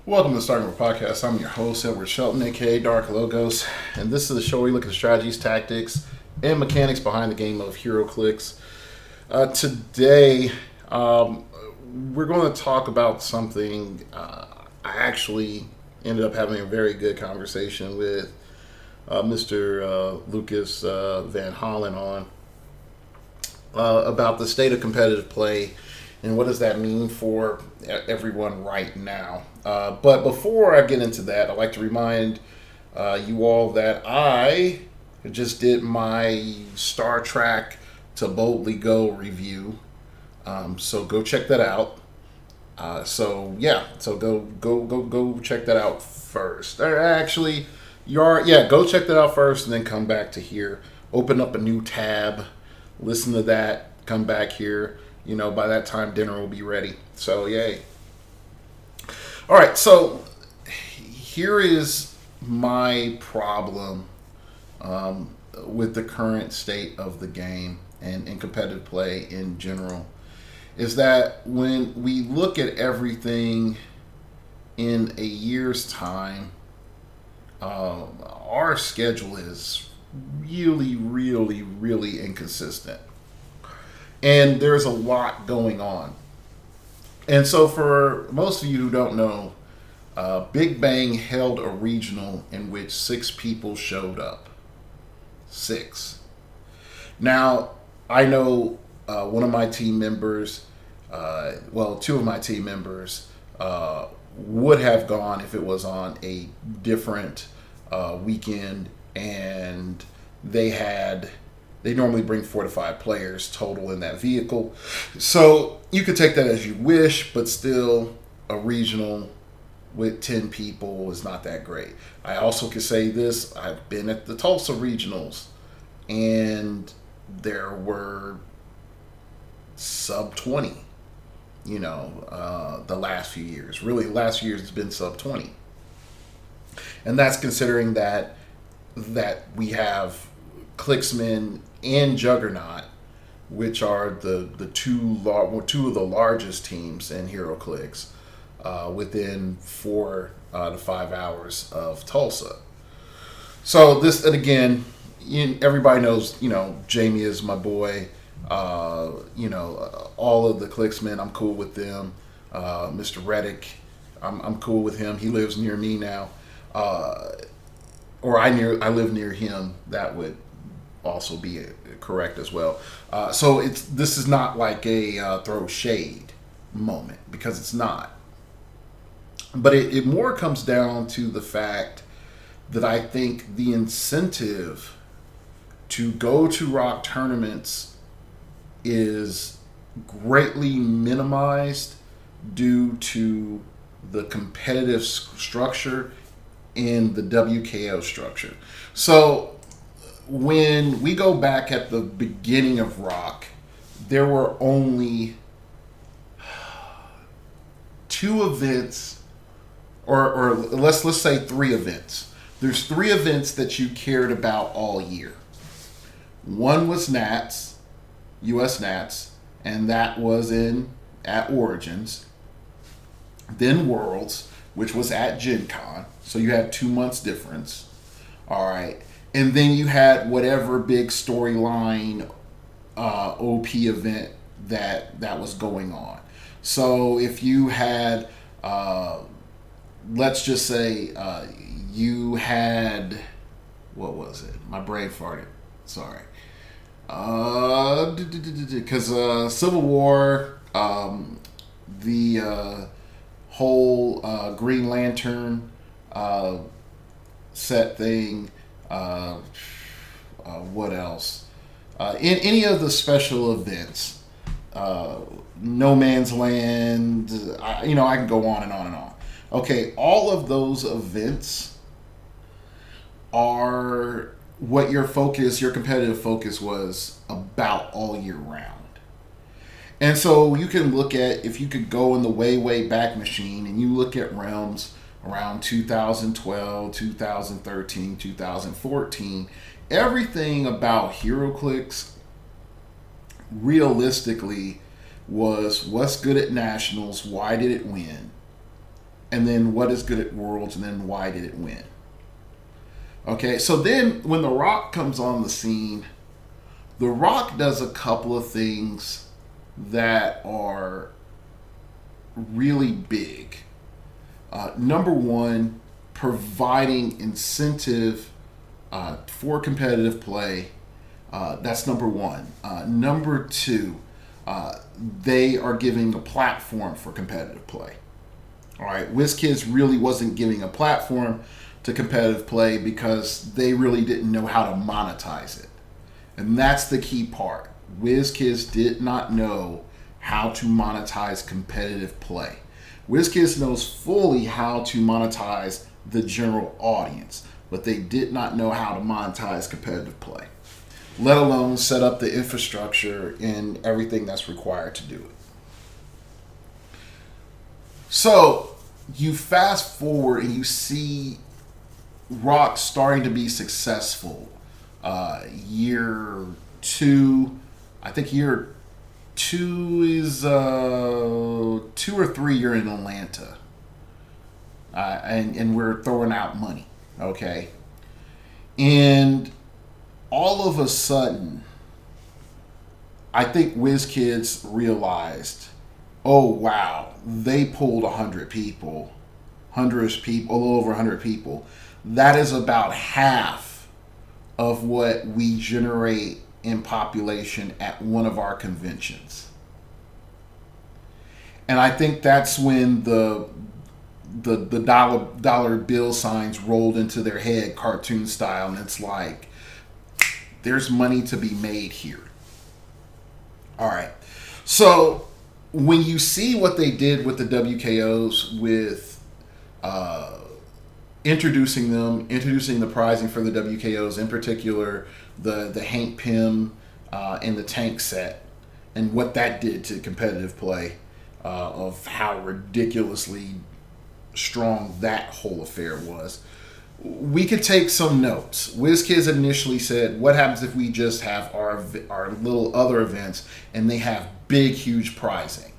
Welcome to Starting With Podcast. I'm your host, Edward Shelton, aka Dark Logos, and this is the show where we look at the strategies, tactics, and mechanics behind the game of heroclix. Today, we're going to talk about something I actually ended up having a very good conversation with Mr. Lucas Van Hollen on about the state of competitive play and what does that mean for everyone right now. But before I get into that, I'd like to remind you all that I just did my Star Trek to Boldly Go review. So go check that out. So go check that out first. Or actually, go check that out first and then come back to here. Open up a new tab, listen to that, come back here. You know, by that time, dinner will be ready. So, yay. All right, so here is my problem with the current state of the game and competitive play in general. Is that when we look at everything in a year's time, our schedule is really inconsistent. And there's a lot going on. And so for most of you who don't know, Big Bang held a regional in which 6 people showed up. 6. Now, I know one of my team members, 2 of my team members would have gone if it was on a different weekend, and they normally bring 4 to 5 players total in that vehicle. So you could take that as you wish, but still a regional with 10 people is not that great. I also could say this, I've been at the Tulsa regionals and there were sub 20, the last few years. Really, the last few years it's been sub 20. And that's considering that we have Clicksman and Juggernaut, which are the two of the largest teams in heroclix, within 4 to 5 hours of Tulsa. So this, and again, everybody knows, Jamie is my boy. All of the Clicksmen, I'm cool with them. Mr. Reddick, I'm cool with him. He lives near me now, or I live near him. That would also be correct as well. So this is not like a throw shade moment, because it's not. But it more comes down to the fact that I think the incentive to go to rock tournaments is greatly minimized due to the competitive structure in the WKO structure. So when we go back at the beginning of rock, there were only 2 events, or let's say 3 events. There's 3 events that you cared about all year. One was Nats, US Nats, and that was at Origins. Then Worlds, which was at Gen Con, so you had 2 months difference. All right. And then you had whatever big storyline OP event that was going on. So if you had, let's just say you had, what was it? My brain farted. Sorry. Because Civil War, the whole Green Lantern set thing. What else? In any of the special events, No Man's Land, I can go on and on and on. Okay, all of those events are what your competitive focus was about all year round. And so you can look at, if you could go in the way back machine and you look at realms around 2012, 2013, 2014, everything about heroclix realistically was what's good at nationals, why did it win, and then what is good at Worlds, and then why did it win? Okay, so then when The Rock comes on the scene, The Rock does a couple of things that are really big. Number one, providing incentive for competitive play. That's number one. Number two, they are giving a platform for competitive play. All right, WizKids really wasn't giving a platform to competitive play because they really didn't know how to monetize it. And that's the key part. WizKids did not know how to monetize competitive play. WizKids knows fully how to monetize the general audience, but they did not know how to monetize competitive play, let alone set up the infrastructure and everything that's required to do it. So you fast forward and you see Rock starting to be successful. Year two, I think year two is 2 or 3 you're in Atlanta, and we're throwing out money, okay, and all of a sudden, I think WizKids realized, oh wow, they pulled 100 people, a little over 100 people. That is about half of what we generate in population at one of our conventions. And I think that's when the dollar bill signs rolled into their head, cartoon style, and it's like, there's money to be made here. All right. So when you see what they did with the WKOs with introducing the pricing for the WKOs, in particular the Hank Pym and the tank set, and what that did to competitive play, of how ridiculously strong that whole affair was, we could take some notes. WizKids initially said, what happens if we just have our little other events and they have big, huge pricing,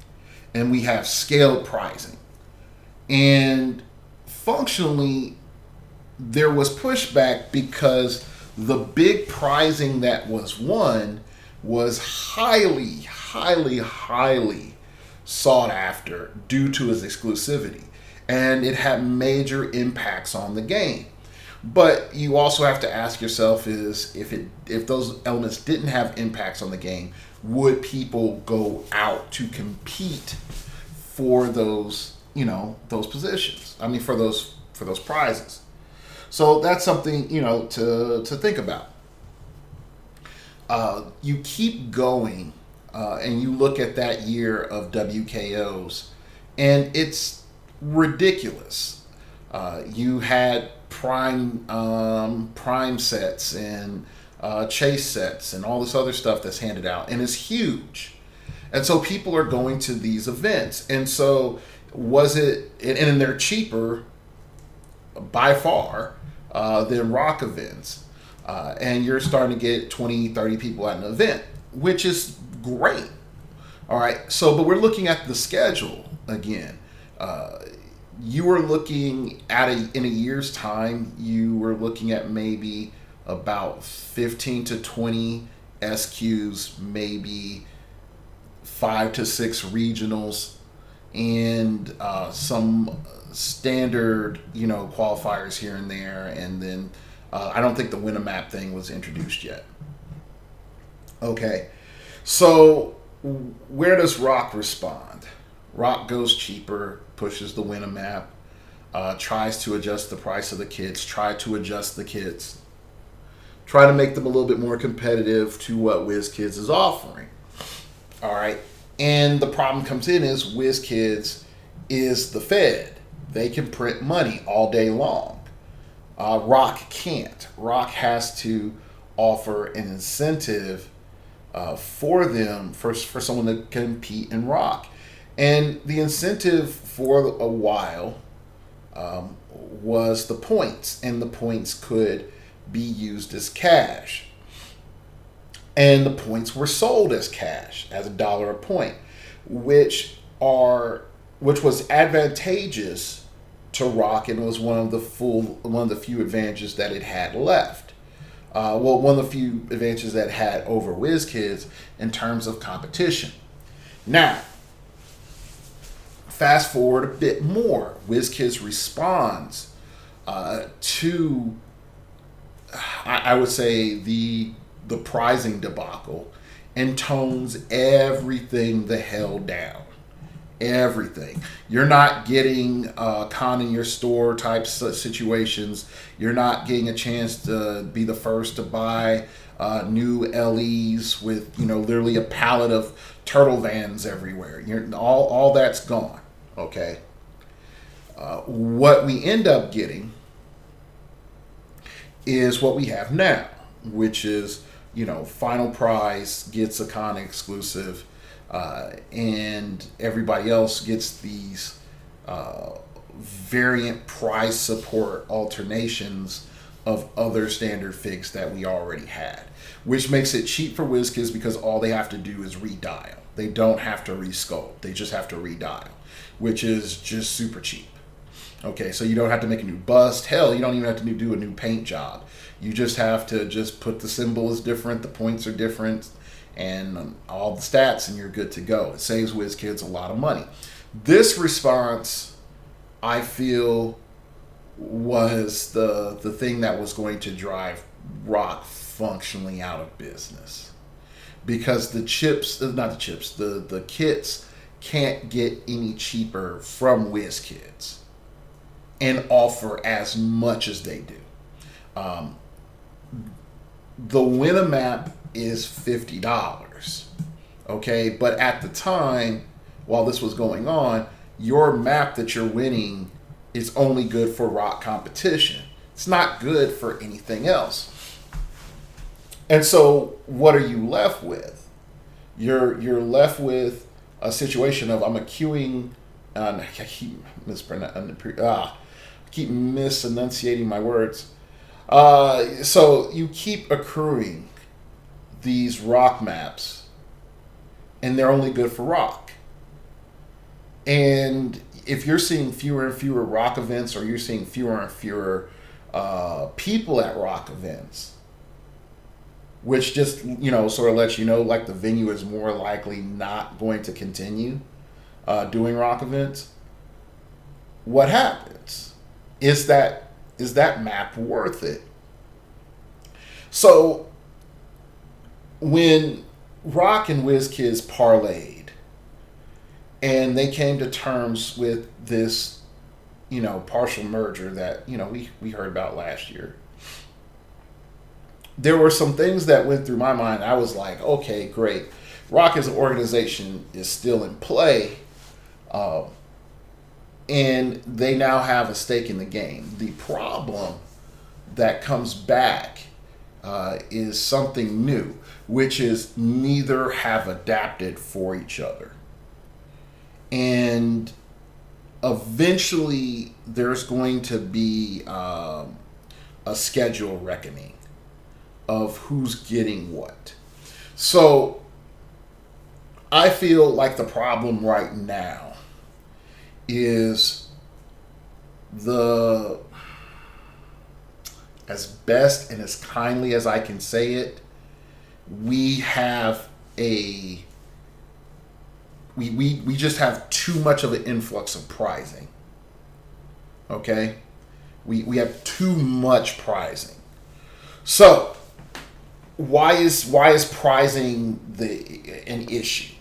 and we have scaled pricing? And functionally, there was pushback because the big pricing that was won was highly, highly, highly sought after due to its exclusivity, and it had major impacts on the game. But you also have to ask yourself, is if those elements didn't have impacts on the game, would people go out to compete for those positions? I mean, for those prizes. So that's something to think about. You keep going, and you look at that year of WKOs, and it's ridiculous. You had prime sets and chase sets and all this other stuff that's handed out, and it's huge. And so people are going to these events, and so and they're cheaper by far than rock events, and you're starting to get 20, 30 people at an event, which is great. All right, so but we're looking at the schedule again. You were looking at in a year's time, you were looking at maybe about 15 to 20 SQs, maybe 5 to 6 regionals, and some standard, qualifiers here and there. And then I don't think the win a map thing was introduced yet. Okay, so where does Rock respond? Rock goes cheaper, pushes the win a map, tries to adjust the price of the kits, try to make them a little bit more competitive to what WizKids is offering. All right, and the problem comes in is WizKids is the Fed. They can print money all day long. Rock can't. Rock has to offer an incentive for someone to compete in Rock. And the incentive for a while was the points, and the points could be used as cash. And the points were sold as cash, as $1 a point, which was advantageous to rock, and was one of the few advantages that it had left. One of the few advantages that it had over WizKids in terms of competition. Now, fast forward a bit more. WizKids responds to, I would say, the prizing debacle, and tones everything the hell down. Everything. You're not getting con in your store type situations. You're not getting a chance to be the first to buy new LEs with, literally a pallet of turtle vans everywhere. All that's gone. Okay. What we end up getting is what we have now, which is, final prize gets a con exclusive. And everybody else gets these variant price support alternations of other standard figs that we already had, which makes it cheap for WizKids because all they have to do is redial. They don't have to resculpt. They just have to redial, which is just super cheap. Okay, so you don't have to make a new bust. Hell, you don't even have to do a new paint job. You just have to just put the symbol is different, the points are different, and all the stats, and you're good to go. It saves WizKids a lot of money. This response, I feel, was the thing that was going to drive Rock functionally out of business. Because the kits can't get any cheaper from WizKids and offer as much as they do. The Winamap is $50. Okay, but at the time, while this was going on, your map that you're winning is only good for rock competition. It's not good for anything else. And so what are you left with? You're left with a situation of I'm queuing, I keep misenunciating my words. So you keep accruing these rock maps, and they're only good for rock. And if you're seeing fewer and fewer rock events, or you're seeing fewer and fewer people at rock events, which just, sort of lets you know, like, the venue is more likely not going to continue doing rock events, what happens? Is that map worth it? So when Rock and WizKids parlayed, and they came to terms with this, partial merger that, we heard about last year, there were some things that went through my mind. I was like, okay, great. Rock as an organization is still in play, and they now have a stake in the game. The problem that comes back is something new, which is neither have adapted for each other. And eventually there's going to be a schedule reckoning of who's getting what. So I feel like the problem right now is as best and as kindly as I can say it, we have we just have too much of an influx of prizing. Okay? We have too much prizing. So why is prizing an issue?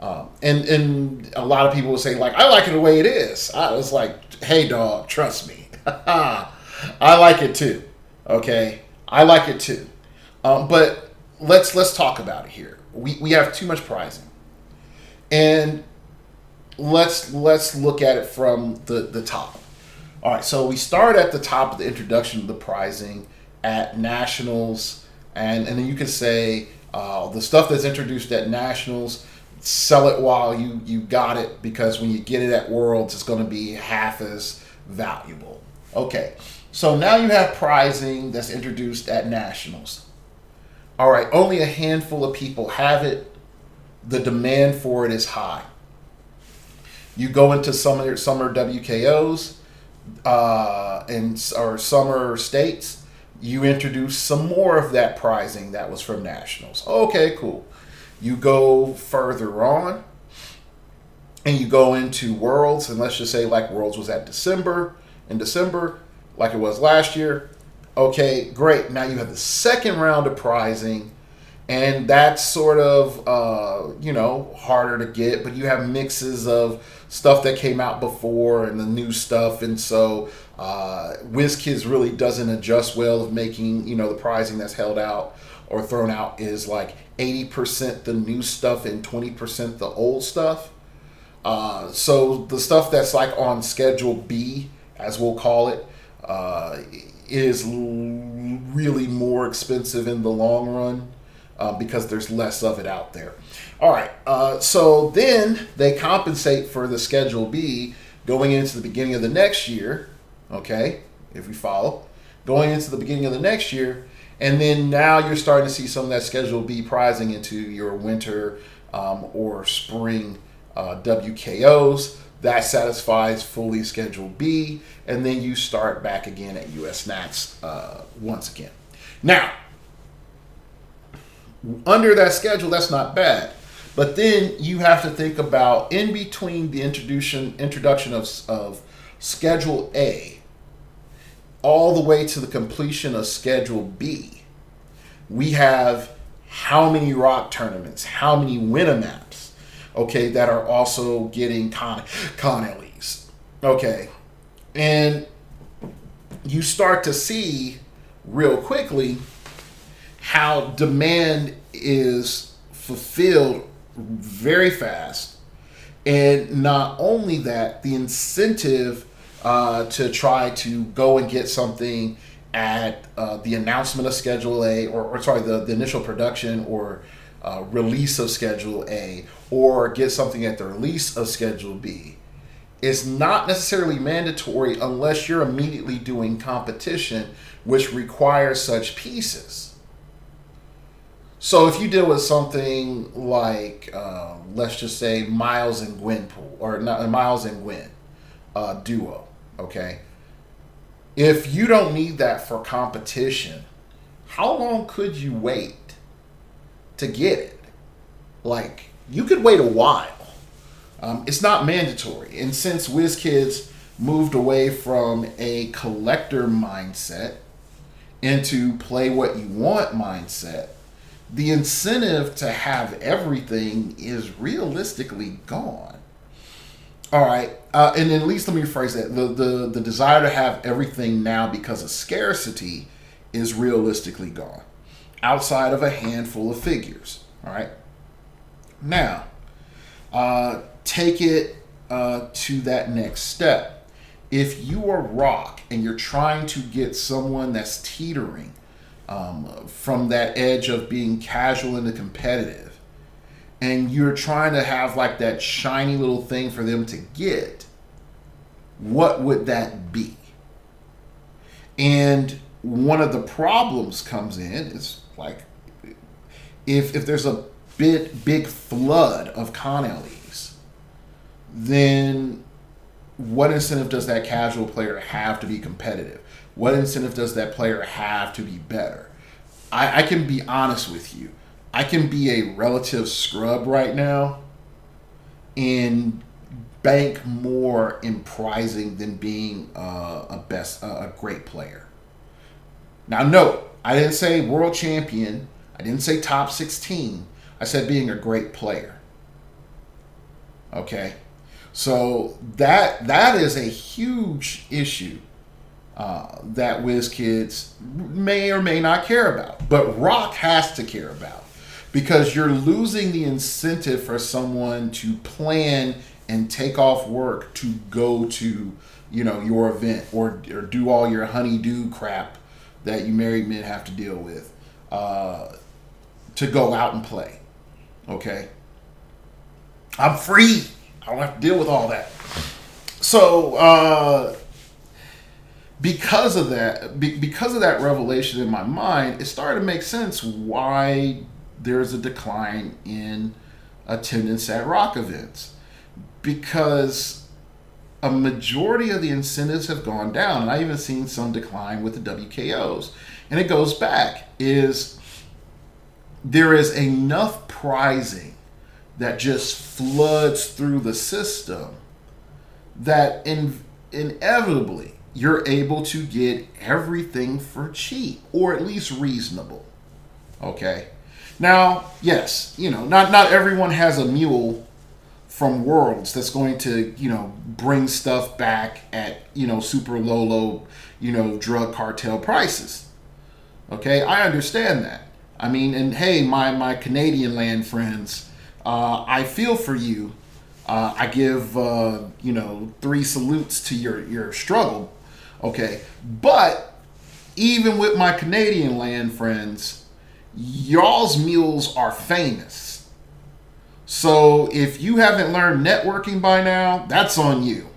And a lot of people will say, like, I like it the way it is. I was like, hey dog, trust me. I like it too. Okay? I like it too. But let's talk about it here. We have too much prizing. And let's look at it from the top. All right, so we start at the top of the introduction of the prizing at Nationals, and then you can say the stuff that's introduced at Nationals, sell it while you got it, because when you get it at Worlds, it's going to be half as valuable. Okay, so now you have prizing that's introduced at Nationals. All right, only a handful of people have it. The demand for it is high. You go into summer WKOs, in or summer states, you introduce some more of that pricing that was from nationals. Okay, cool. You go further on, and you go into Worlds, and let's just say like Worlds was at in December, like it was last year. Okay, great. Now you have the second round of pricing, and that's sort of harder to get, but you have mixes of stuff that came out before and the new stuff, and so WizKids really doesn't adjust well of making the pricing that's held out or thrown out is like 80% the new stuff and 20% the old stuff. So the stuff that's like on Schedule B, as we'll call it, is really more expensive in the long run because there's less of it out there. All right, so then they compensate for the Schedule B going into the beginning of the next year, okay, if we follow, going into the beginning of the next year, and then now you're starting to see some of that Schedule B pricing into your winter or spring WKOs. That satisfies fully Schedule B, and then you start back again at US Nats once again. Now, under that schedule, that's not bad. But then you have to think about in between the introduction of Schedule A all the way to the completion of Schedule B, we have how many rock tournaments, how many Winamaps, okay, that are also getting Connellys. Okay. And you start to see real quickly how demand is fulfilled very fast. And not only that, the incentive to try to go and get something at the announcement of Schedule A, or the initial production or release of Schedule A, or get something at the release of Schedule B, is not necessarily mandatory unless you're immediately doing competition, which requires such pieces. So if you deal with something like, let's just say Miles and Gwen pool, or not Miles and Gwen duo, okay? If you don't need that for competition, how long could you wait to get it? Like, you could wait a while. It's not mandatory. And since WizKids moved away from a collector mindset into play what you want mindset, the incentive to have everything is realistically gone. All right. And then at least let me rephrase that. The desire to have everything now because of scarcity is realistically gone. Outside of a handful of figures. All right. Now, take it to that next step. If you are Rock and you're trying to get someone that's teetering from that edge of being casual into competitive, and you're trying to have like that shiny little thing for them to get, what would that be? And one of the problems comes in is like if there's a big flood of Connellys, then what incentive does that casual player have to be competitive? What incentive does that player have to be better? I can be honest with you. I can be a relative scrub right now and bank more in prizing than being a great player. Now, note, I didn't say world champion. I didn't say top 16. I said being a great player. Okay? So that is a huge issue that WizKids may or may not care about. But Rock has to care about. Because you're losing the incentive for someone to plan and take off work to go to, your event or do all your honeydew crap that you married men have to deal with to go out and play. Okay? I'm free. I don't have to deal with all that. So, because of that revelation in my mind, it started to make sense why there's a decline in attendance at Rock events. Because a majority of the incentives have gone down, and I even seen some decline with the WKOs. And it goes back is there is enough pricing that just floods through the system that inevitably you're able to get everything for cheap or at least reasonable. Okay. Now, yes, not everyone has a mule from Worlds that's going to, bring stuff back at, super low, drug cartel prices. Okay, I understand that. I mean, and hey, my Canadian land friends, I feel for you. I give, 3 salutes to your struggle. Okay, but even with my Canadian land friends, y'all's mules are famous. So if you haven't learned networking by now, that's on you.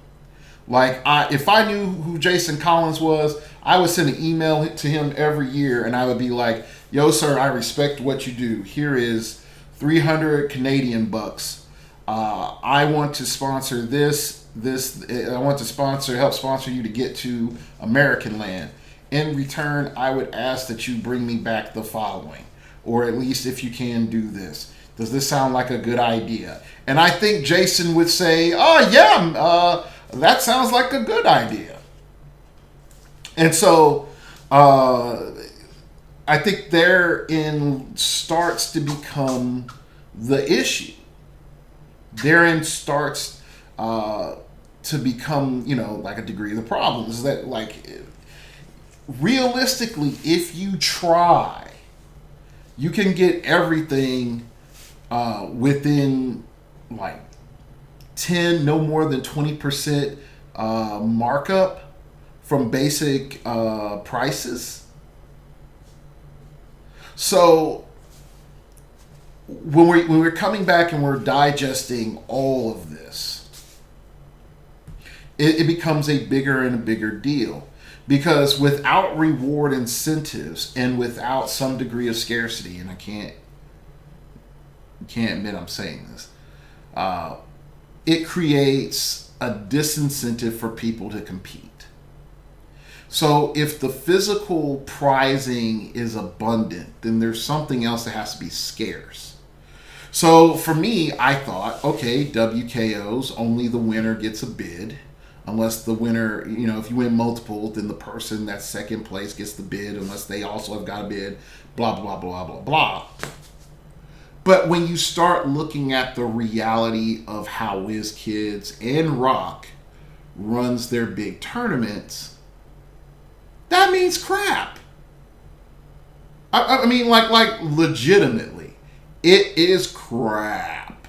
Like, if I knew who Jason Collins was, I would send an email to him every year, and I would be like, yo, sir, I respect what you do. Here is 300 Canadian bucks. I want to sponsor this. I want to help sponsor you to get to American land. In return, I would ask that you bring me back the following, or at least if you can do this. Does this sound like a good idea? And I think Jason would say, oh, yeah, that sounds like a good idea. And so I think therein starts to become the issue. Therein starts to become, like a degree of the problem. Is that, like, realistically, if you try, you can get everything within like 10, no more than 20% markup from basic prices. So when we're coming back and we're digesting all of this, it becomes a bigger and a bigger deal. Because without reward incentives and without some degree of scarcity, and I can't admit I'm saying this, it creates a disincentive for people to compete. So if the physical prizing is abundant, then there's something else that has to be scarce. So for me, I thought, okay, WKOs, only the winner gets a bid. Unless the winner, if you win multiple, then the person that's second place gets the bid, unless they also have got a bid, blah, blah, blah, blah, blah. But when you start looking at the reality of how WizKids and Rock runs their big tournaments, that means crap. I mean, like legitimately, it is crap.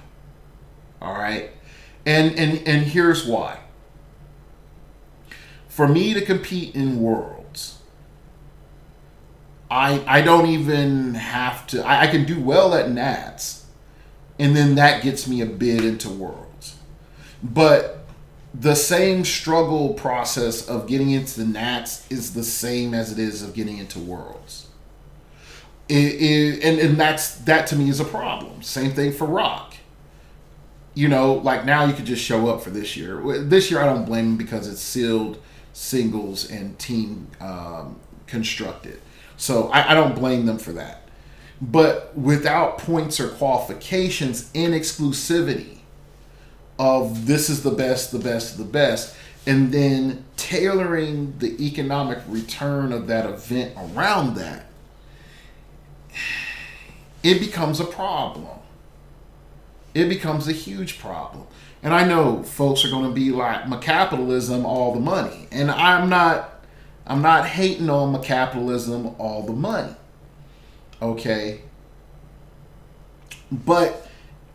All right? And here's why. For me to compete in Worlds, I don't even have to. I can do well at Nats, and then that gets me a bid into Worlds. But the same struggle process of getting into the Nats is the same as it is of getting into Worlds. And that to me is a problem. Same thing for Rock. Like now you could just show up for this year. This year I don't blame him because it's sealed singles and team constructed. So I don't blame them for that. But without points or qualifications and exclusivity of this is the best of the best, and then tailoring the economic return of that event around that, it becomes a problem. It becomes a huge problem. And I know folks are going to be like, "McCapitalism, all the money." And I'm not hating on McCapitalism, all the money. Okay? But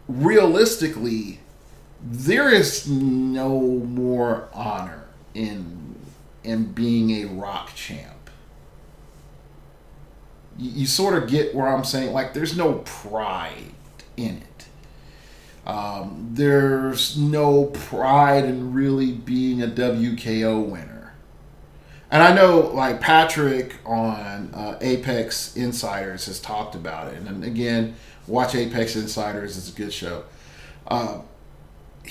realistically, there is no more honor in being a Rock champ. You sort of get where I'm saying, like, there's no pride in it. There's no pride in really being a WKO winner. And I know, like, Patrick on Apex Insiders has talked about it. And again, watch Apex Insiders. It's a good show.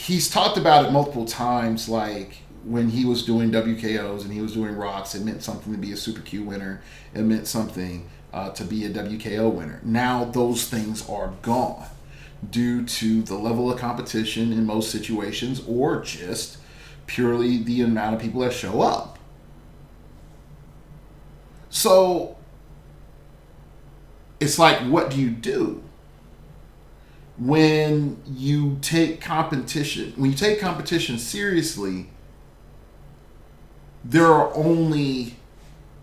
he's talked about it multiple times, like when he was doing WKOs and he was doing rocks, it meant something to be a Super Q winner. It meant something to be a WKO winner. Now those things are gone due to the level of competition in most situations, or just purely the amount of people that show up. So it's like, what do you do when you take competition? When you take competition seriously, there are only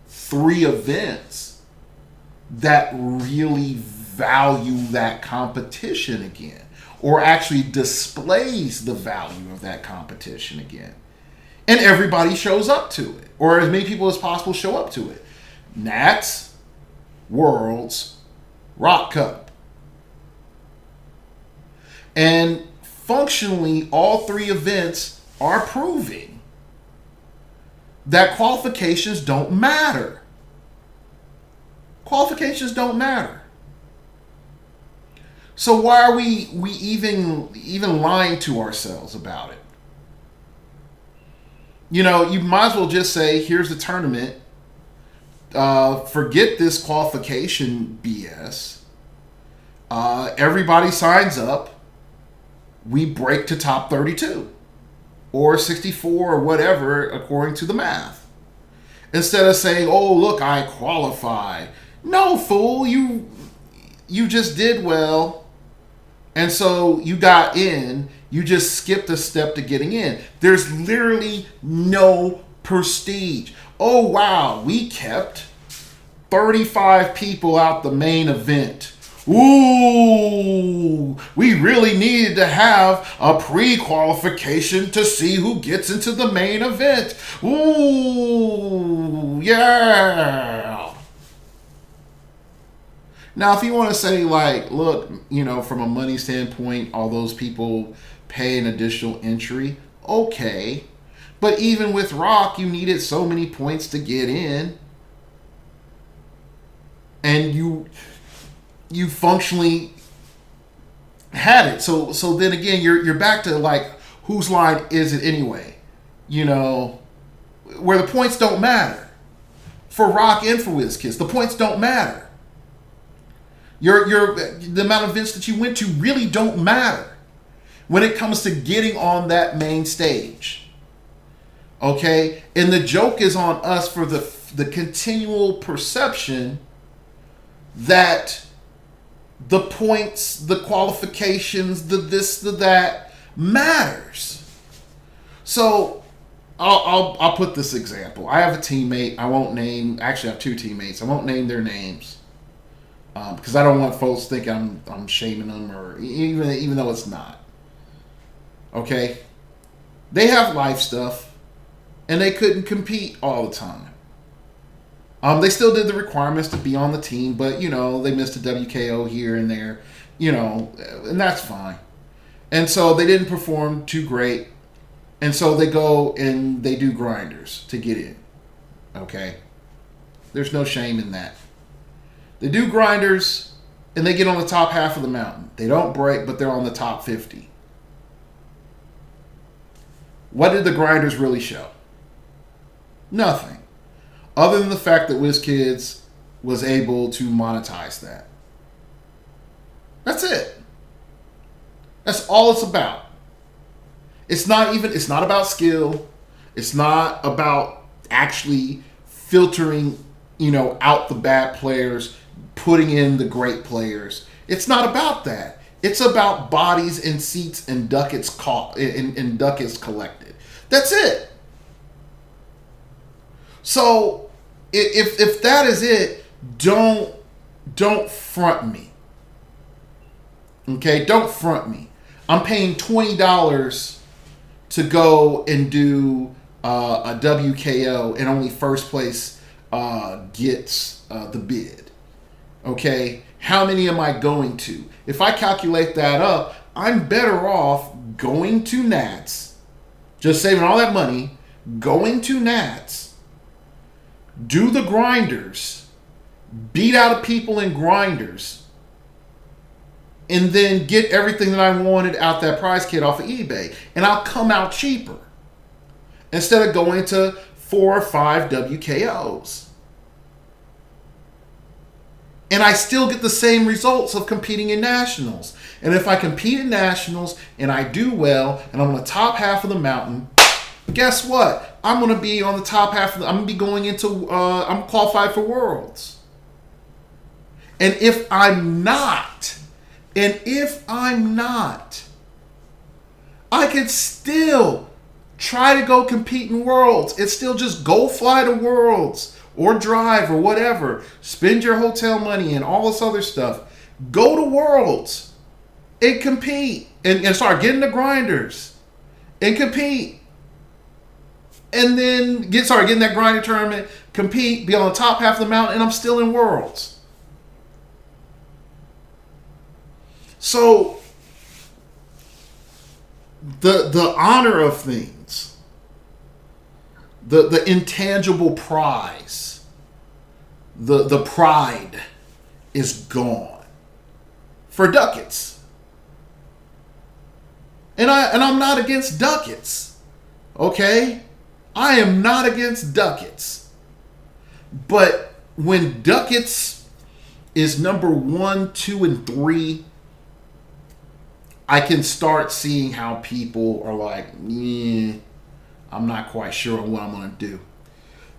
3 events that really value that competition again, or actually displays the value of that competition again. And everybody shows up to it, or as many people as possible show up to it. Nats, Worlds, Rock Cup. And functionally, all 3 events are proving that qualifications don't matter. Qualifications don't matter. So why are we even lying to ourselves about it? You know, you might as well just say, here's the tournament. Forget this qualification BS. Everybody signs up. We break to top 32 or 64 or whatever according to the math. Instead of saying, oh, look, I qualified. No, fool, you just did well. And so you got in. You just skipped a step to getting in. There's literally no prestige. Oh, wow, we kept 35 people out the main event. Ooh, we really needed to have a pre-qualification to see who gets into the main event. Ooh, yeah. Now, if you want to say, like, look, you know, from a money standpoint, all those people pay an additional entry, okay. But even with Rock, you needed so many points to get in. And you functionally had it. So then again, you're back to, like, whose line is it anyway? You know, where the points don't matter. For Rock and for WizKids, the points don't matter. The amount of events that you went to really don't matter when it comes to getting on that main stage. Okay? And the joke is on us for the continual perception that the points, the qualifications, the this, the that matters. So I'll put this example. I have a teammate. I won't name. Actually, I have 2 teammates. I won't name their names because I don't want folks thinking I'm shaming them, or even though it's not. Okay, they have life stuff, and they couldn't compete all the time. They still did the requirements to be on the team, but, you know, they missed a WKO here and there, you know, and that's fine. And so they didn't perform too great. And so they go and they do grinders to get in. Okay? There's no shame in that. They do grinders and they get on the top half of the mountain. They don't break, but they're on the top 50. What did the grinders really show? Nothing. Other than the fact that WizKids was able to monetize that. That's it. That's all it's about. It's not about skill. It's not about actually filtering, you know, out the bad players, putting in the great players. It's not about that. It's about bodies and seats and ducats collected. That's it. So if that is it, don't front me. Okay, don't front me. I'm paying $20 to go and do a WKO, and only first place gets the bid. Okay, how many am I going to? If I calculate that up, I'm better off going to Nats, just saving all that money, going to Nats, do the grinders, beat out of people in grinders, and then get everything that I wanted out that prize kit off of eBay. And I'll come out cheaper instead of going to 4 or 5 WKOs. And I still get the same results of competing in nationals. And if I compete in nationals and I do well and I'm on the top half of the mountain, guess what? I'm going to be on the top half of I'm going to be going into, I'm qualified for Worlds. And if I'm not, I can still try to go compete in Worlds. It's still just go fly to Worlds or drive or whatever. Spend your hotel money and all this other stuff. Go to Worlds and compete and start getting the grinders and compete. And then get in that grinder tournament, compete, be on the top half of the mountain, and I'm still in Worlds. So the honor of things, the intangible prize, the pride is gone for ducats. And I'm not against ducats. Okay? I am not against ducats. But when ducats is number 1, 2, and 3, I can start seeing how people are like, I'm not quite sure on what I'm going to do.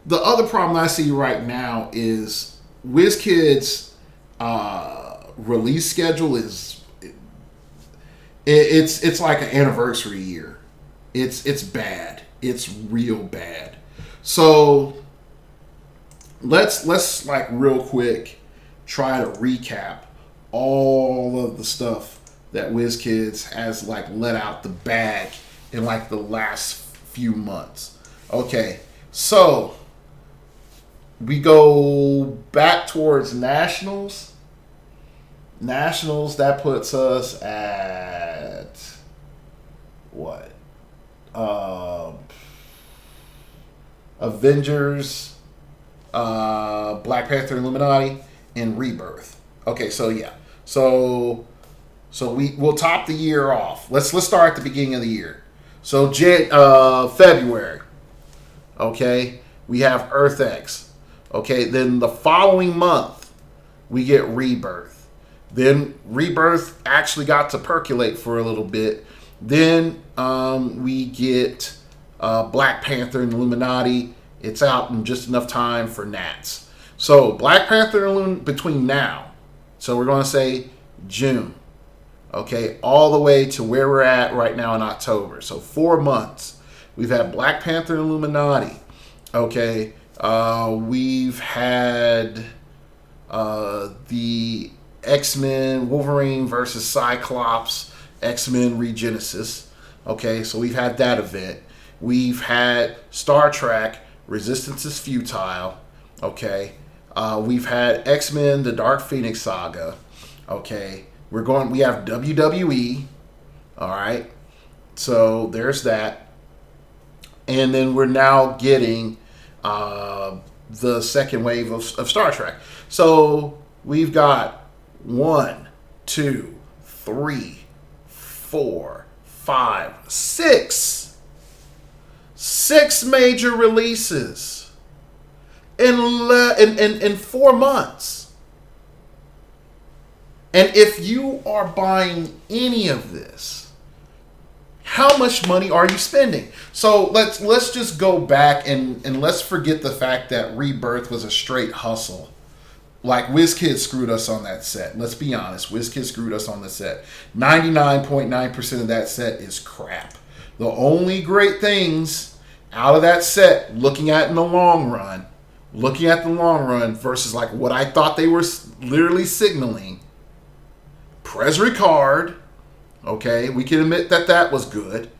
The other problem I see right now is WizKid's release schedule is it's like an anniversary year. It's bad. It's real bad. So let's like real quick try to recap all of the stuff that WizKids has like let out the bag in like the last few months. Okay, so we go back towards nationals. Nationals, that puts us at what? Avengers, Black Panther, Illuminati, and Rebirth. Okay, so yeah. So we'll top the year off. Let's start at the beginning of the year. So February. Okay, we have Earth X. Okay, then the following month we get Rebirth. Then Rebirth actually got to percolate for a little bit. Then we get Black Panther and Illuminati. It's out in just enough time for Nats. So Black Panther and between now, so we're going to say June, okay, all the way to where we're at right now in October. So 4 months. We've had Black Panther and Illuminati. Okay, we've had the X-Men Wolverine versus Cyclops X-Men Regenesis. Okay, so we've had that event. We've had Star Trek Resistance is Futile. Okay, we've had X-Men The Dark Phoenix Saga. Okay, we have WWE. All right, so there's that. And then we're now getting the second wave of Star Trek. So we've got 1, 2, 3, 4, 5, 6 major releases in 4 months. And if you are buying any of this, how much money are you spending? So let's just go back and let's forget the fact that Rebirth was a straight hustle. Like WizKid screwed us on that set. Let's be honest, WizKid screwed us on the set. 99.9% of that set is crap. The only great things out of that set, looking at the long run versus like what I thought they were literally signaling. Prez Ricard. Okay, we can admit that was good.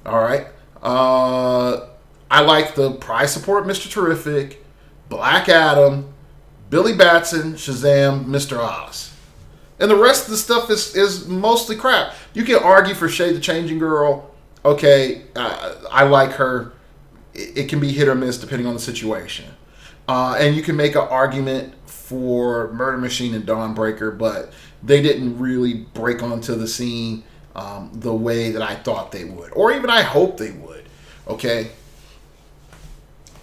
All right. I like the prize support, Mr. Terrific, Black Adam, Billy Batson, Shazam, Mr. Oz. And the rest of the stuff is mostly crap. You can argue for Shay the Changing Girl. Okay, I like her. It can be hit or miss depending on the situation. And you can make an argument for Murder Machine and Dawnbreaker, but they didn't really break onto the scene the way that I thought they would, or even I hoped they would. Okay,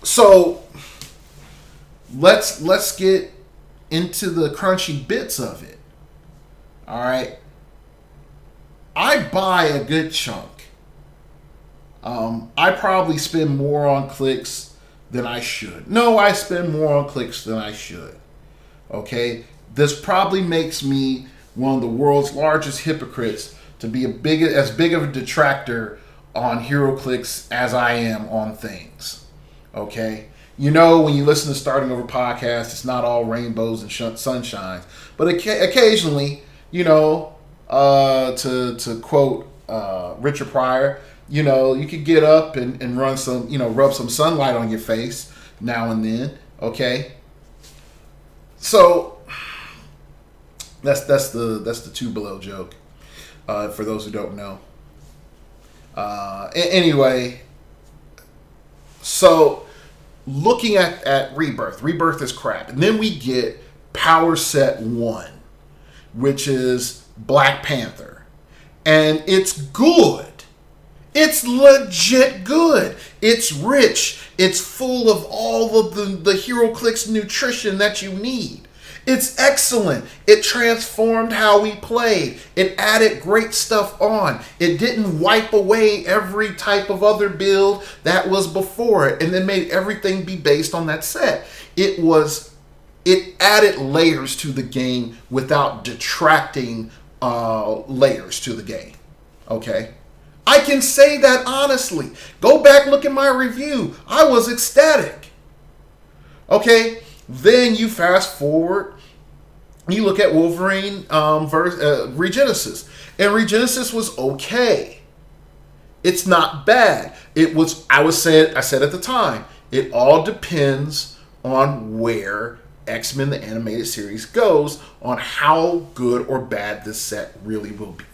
so let's get into the crunchy bits of it. All right, I buy a good chunk. I probably spend more on clicks than I should. No, I spend more on clicks than I should. Okay, this probably makes me one of the world's largest hypocrites to be as big of a detractor on heroclix as I am on things. Okay, you know, when you listen to Starting Over podcast, it's not all rainbows and sunshines, but occasionally, you know, to quote Richard Pryor, you know, you could get up and run some, you know, rub some sunlight on your face now and then. Okay, so that's the Two Below joke. For those who don't know. Anyway, so looking at Rebirth is crap. And then we get Power Set 1, which is Black Panther. And it's good. It's legit good. It's rich. It's full of all of the heroclix nutrition that you need. It's excellent. It transformed how we played. It added great stuff on. It didn't wipe away every type of other build that was before it and then made everything be based on that set. It added layers to the game without detracting layers to the game. Okay? I can say that honestly. Go back, look at my review. I was ecstatic. Okay? Then you fast forward, you look at Wolverine Regenesis. And Regenesis was okay. It's not bad. I said at the time, it all depends on where X-Men the Animated Series goes on how good or bad this set really will be.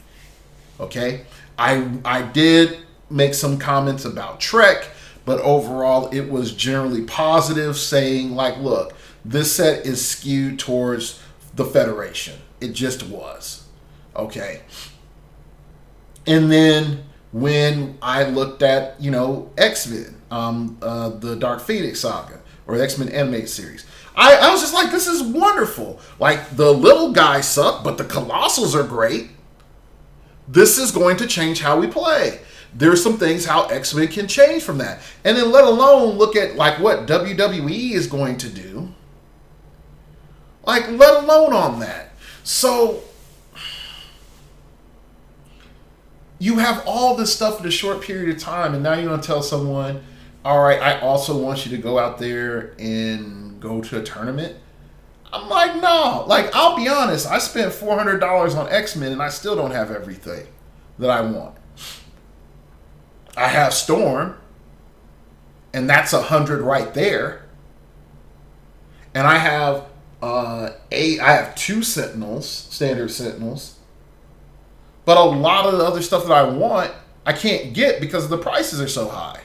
Okay? I did make some comments about Trek, but overall it was generally positive, saying like, look, this set is skewed towards the Federation. It just was. Okay. And then when I looked at, you know, X-Men, the Dark Phoenix saga, or the X-Men Animated Series, I was just like, this is wonderful. Like, the little guys suck, but the Colossals are great. This is going to change how we play. There's some things how X-Men can change from that. And then let alone look at like what WWE is going to do. Like, let alone on that. So you have all this stuff in a short period of time, and now you're going to tell someone, all right, I also want you to go out there and go to a tournament. I'm like, no. Like, I'll be honest, I spent $400 on X-Men and I still don't have everything that I want. I have Storm, and that's 100 right there. And I have I have 2 Sentinels, standard Sentinels. But a lot of the other stuff that I want, I can't get because the prices are so high.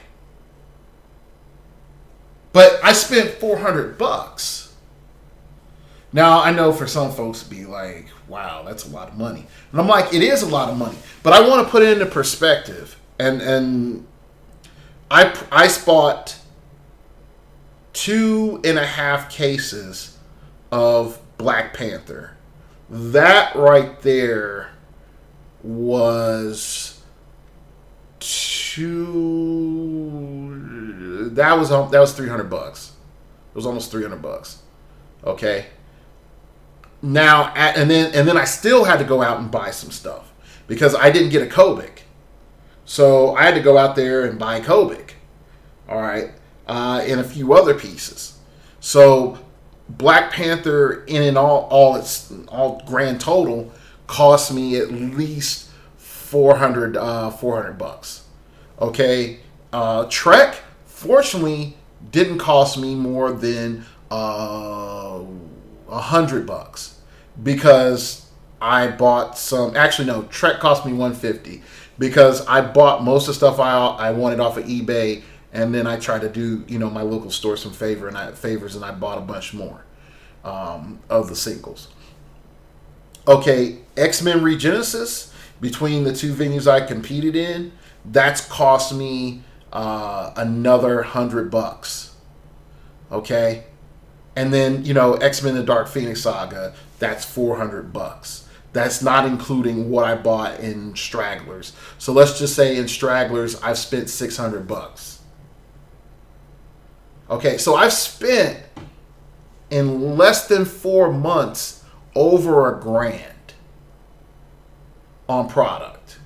But I spent $400. Now, I know for some folks to be like, wow, that's a lot of money. And I'm like, it is a lot of money. But I want to put it into perspective. And I bought 2.5 cases of Black Panther. That right there was that was $300. It was almost $300. Okay. Now, and then I still had to go out and buy some stuff because I didn't get a Kobik. So I had to go out there and buy Kobik. All right. And a few other pieces. So Black Panther in all grand total cost me at least $400. Okay. Trek, fortunately, didn't cost me more than $100 because I bought some. Actually, no, Trek cost me $150 because I bought most of the stuff I wanted off of eBay, and then I tried to do my local store some favors, and I bought a bunch more. of the singles. Okay, X-Men Regenesis, between the two venues I competed in, that's cost me another $100. Okay, and then X-Men: The Dark Phoenix Saga, that's $400. That's not including what I bought in Stragglers. So let's just say in Stragglers I've spent $600. Okay, so I've spent in less than 4 months over $1,000 on product.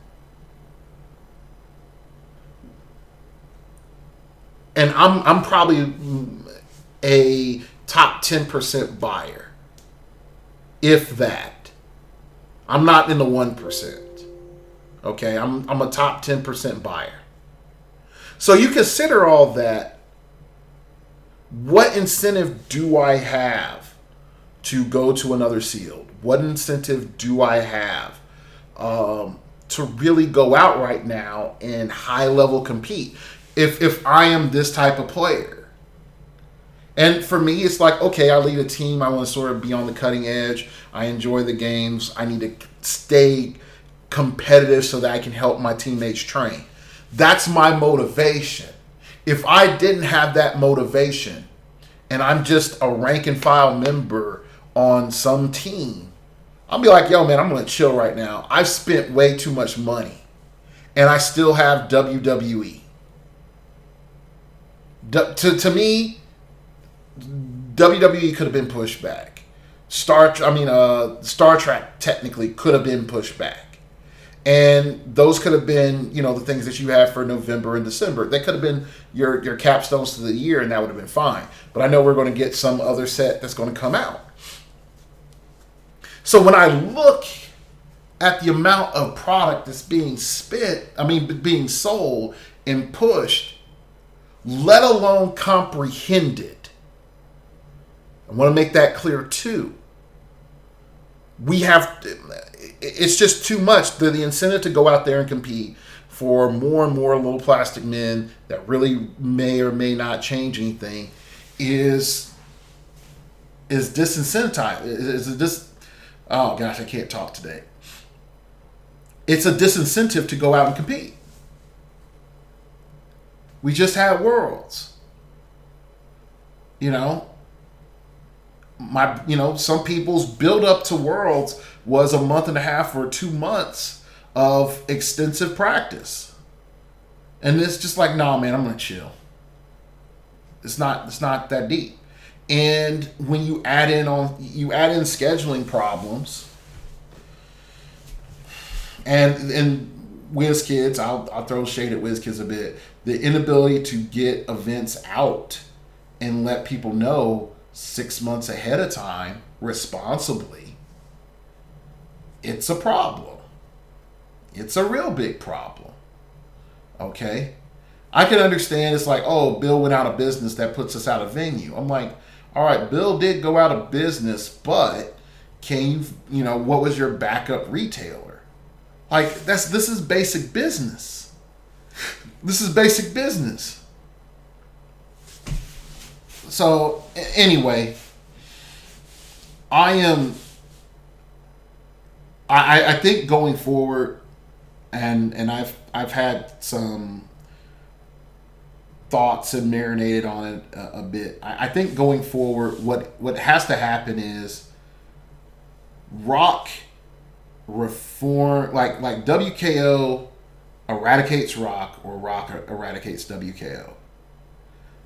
And I'm probably a top 10% buyer, if that. I'm not in the 1%. Okay, I'm a top 10% buyer. So you consider all that. What incentive do I have to go to another sealed? What incentive do I have to really go out right now and high level compete if I am this type of player? And for me, it's like, okay, I lead a team. I want to sort of be on the cutting edge. I enjoy the games. I need to stay competitive so that I can help my teammates train. That's my motivation. If I didn't have that motivation and I'm just a rank and file member on some team, I'll be like, yo, man, I'm going to chill right now. I've spent way too much money and I still have WWE. To me, WWE could have been pushed back. Star Trek technically could have been pushed back. And those could have been, the things that you have for November and December. They could have been your capstones to the year, and that would have been fine. But I know we're going to get some other set that's going to come out. So when I look at the amount of product that's being being sold and pushed, let alone comprehended, I want to make that clear too. It's just too much. The incentive to go out there and compete for more and more little plastic men that really may or may not change anything is disincentivized. Oh gosh, I can't talk today. It's a disincentive to go out and compete. We just had Worlds. Some people's build up to Worlds was a month and a half or 2 months of extensive practice. And it's just like, nah, man, I'm going to chill. It's not that deep. And when you add in scheduling problems and WizKids, I'll throw shade at WizKids a bit. The inability to get events out and let people know 6 months ahead of time responsibly, it's a problem. It's a real big problem. Okay? I can understand it's like, oh, Bill went out of business, that puts us out of venue. I'm like, all right, Bill did go out of business, but can you, what was your backup retailer? Like, this is basic business. This is basic business. So anyway, I think going forward, and I've had some thoughts and marinated on it a bit. I think going forward, what has to happen is Rock reform, like WKO eradicates Rock, or Rock eradicates WKO.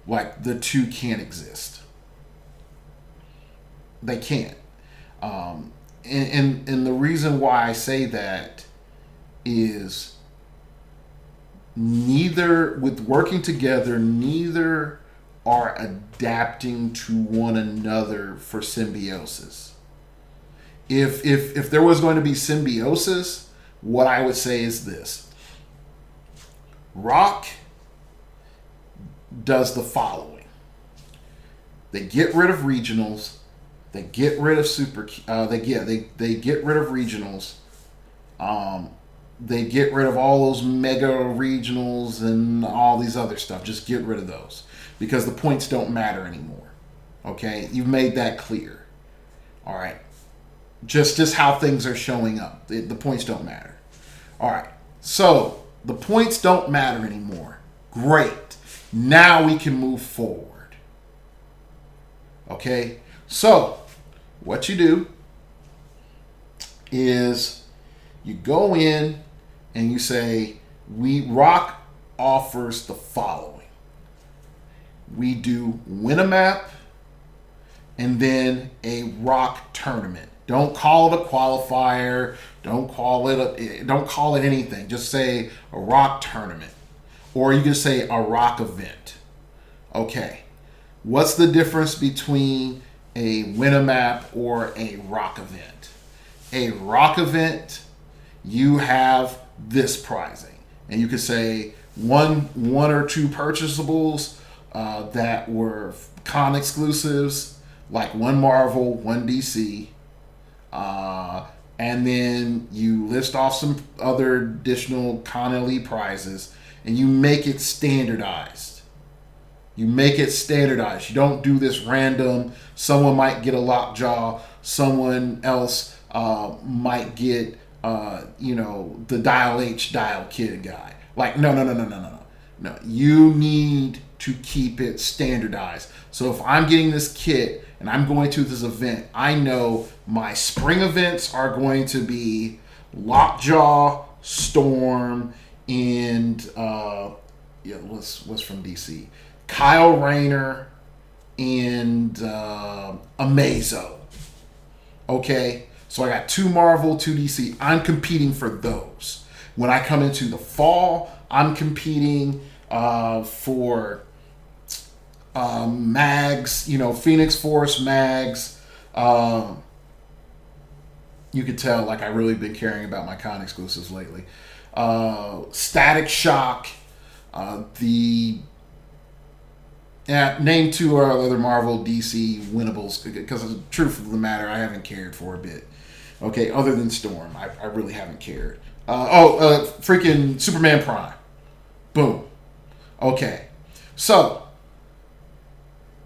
Like, the two can't exist. They can't. And the reason why I say that is with working together, neither are adapting to one another for symbiosis. If there was going to be symbiosis, what I would say is this. Rock does the following. They get rid of regionals. They get rid of they get rid of regionals. They get rid of all those mega regionals and all these other stuff. Just get rid of those because the points don't matter anymore. Okay, you've made that clear. All right. Just how things are showing up. The points don't matter. All right. So the points don't matter anymore. Great. Now we can move forward. Okay. So what you do is you go in and you say, Rock offers the following. We do win a map and then a Rock tournament. Don't call it a qualifier. Don't call it anything. Just say a Rock tournament. Or you can say a Rock event. Okay. What's the difference between a win a map or a Rock event? A Rock event, you have this prizing. And you could say one or two purchasables that were con exclusives, like one Marvel, one DC. And then you list off some other additional Con LE prizes, and you make it standardized. You don't do this random. Someone might get a lockjaw. Someone else might get, the Dial H Dial Kid guy. Like, no. No, you need to keep it standardized. So if I'm getting this kit and I'm going to this event, I know my spring events are going to be Lockjaw, Storm, and what's from DC? Kyle Rayner and Amazo. Okay, so I got 2 Marvel, 2 DC. I'm competing for those. When I come into the fall, I'm competing for mags, Phoenix Force mags. You could tell, like, I really been caring about my con exclusives lately. Static Shock, name 2 or other Marvel DC winnables, because the truth of the matter, I haven't cared for a bit. Okay, other than Storm, I really haven't cared. Freaking Superman Prime. Boom. Okay. So,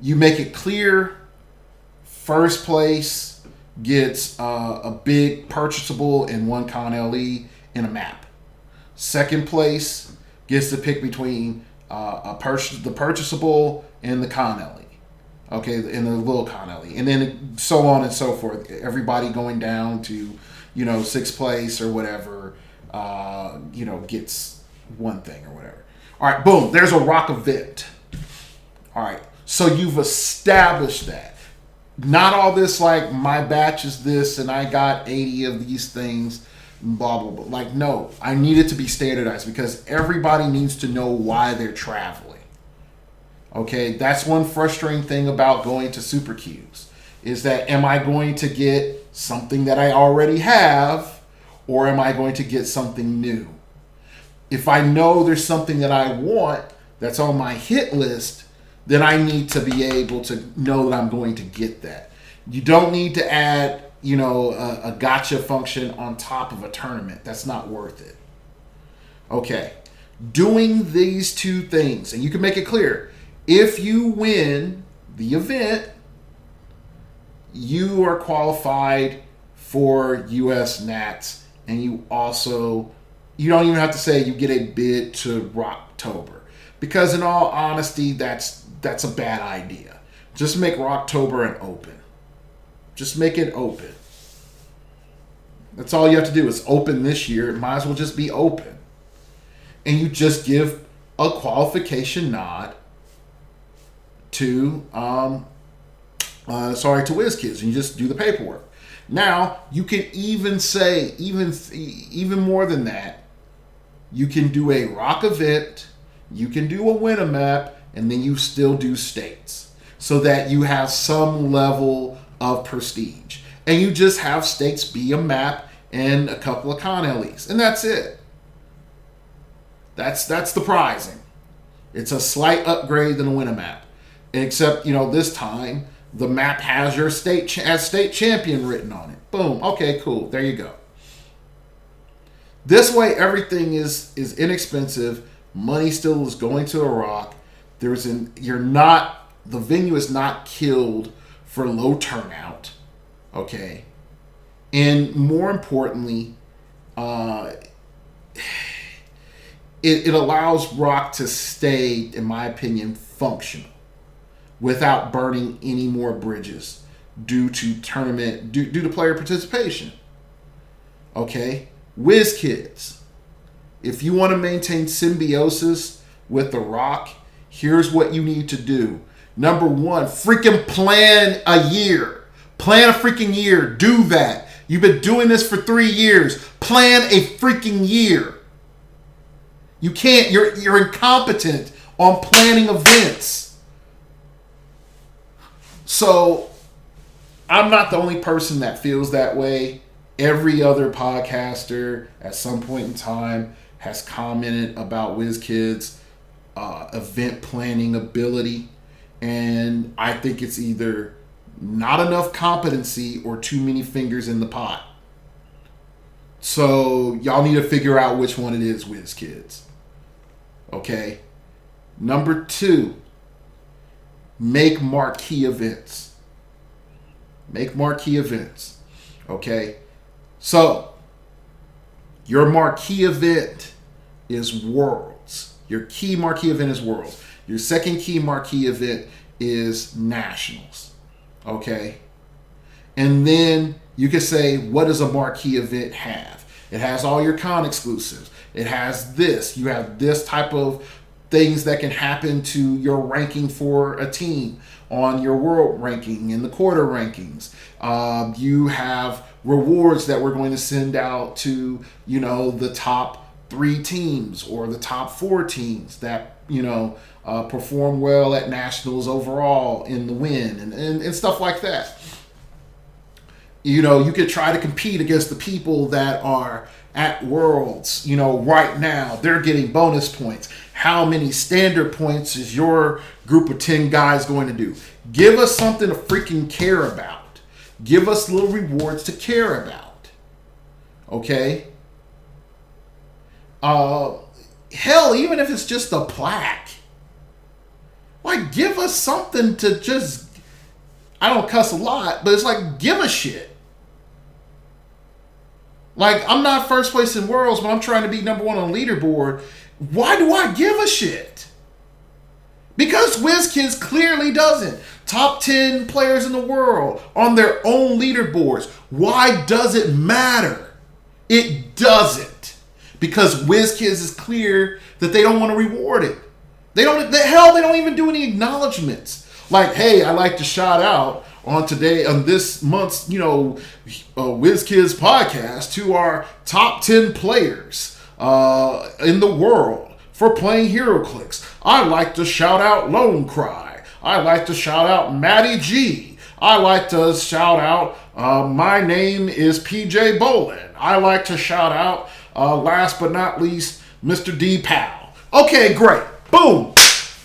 you make it clear. First place gets a big purchasable in one Con LE in a map. Second place gets to pick between the purchasable and the Con LE. Okay, in the little Con LE. And then so on and so forth. Everybody going down to, 6th place or whatever, gets one thing or whatever. All right, boom, there's a Rock event. All right, so you've established that. Not all this like, my batch is this and I got 80 of these things, blah, blah, blah. Like, no, I need it to be standardized because everybody needs to know why they're traveling. Okay, that's one frustrating thing about going to Super Qs, is that am I going to get something that I already have, or am I going to get something new? If I know there's something that I want that's on my hit list, then I need to be able to know that I'm going to get that. You don't need to add, a gotcha function on top of a tournament. That's not worth it. Okay, doing these 2 things, and you can make it clear. If you win the event, you are qualified for US Nats, and you don't even have to say you get a bid to Rocktober, because in all honesty, that's a bad idea. Just make Rocktober an open. Just make it open. That's all you have to do is open this year. It might as well just be open. And you just give a qualification nod to to WizKids, and you just do the paperwork. Now you can even say even more than that. You can do a Rock event, you can do a win a map, and then you still do states, so that you have some level of prestige. And you just have states be a map and a couple of Con LEs, and that's it. That's the prizing. It's a slight upgrade than a win a map, except this time the map has your state champion written on it. Boom. Okay, cool. There you go. This way, everything is inexpensive. Money still is going to a Rock. The venue is not killed for low turnout. Okay. And more importantly, uh, it allows Rock to stay, in my opinion, functional without burning any more bridges due to player participation. Okay? WizKids. If you want to maintain symbiosis with The Rock, here's what you need to do. Number one, freaking plan a year. Plan a freaking year. Do that. You've been doing this for 3 years. Plan a freaking year. You can't. You're incompetent on planning events. So, I'm not the only person that feels that way. Every other podcaster at some point in time has commented about WizKids' event planning ability. And I think it's either not enough competency or too many fingers in the pot. So y'all need to figure out which one it is, WizKids. Okay? Number 2, make marquee events. Make marquee events. Okay? So, your marquee event is Worlds. Your key marquee event is Worlds. Your second key marquee event is Nationals. Okay? And then you can say, what does a marquee event have? It has all your con exclusives. It has this. You have this type of things that can happen to your ranking for a team on your world ranking and the quarter rankings. You have rewards that we're going to send out to, the top 3 teams or the top 4 teams that, perform well at Nationals overall in the win and stuff like that. You could try to compete against the people that are at Worlds, right now. They're getting bonus points. How many standard points is your group of 10 guys going to do? Give us something to freaking care about. Give us little rewards to care about. Okay? Hell, even if it's just a plaque. Like, give us something to just... I don't cuss a lot, but it's like, give a shit. Like, I'm not first place in Worlds, but I'm trying to be number 1 on the leaderboard. Why do I give a shit? Because WizKids clearly doesn't. Top 10 players in the world on their own leaderboards. Why does it matter? It doesn't. Because WizKids is clear that they don't want to reward it. They don't even do any acknowledgments. Like, hey, I'd like to shout out on this month's, WizKids podcast to our top 10 players in the world for playing heroclix. I'd like to shout out Lone Cry. I'd like to shout out Matty G. I'd like to shout out my name is PJ Bolin. I'd like to shout out, last but not least, Mr. D. Powell. Okay, great. Boom.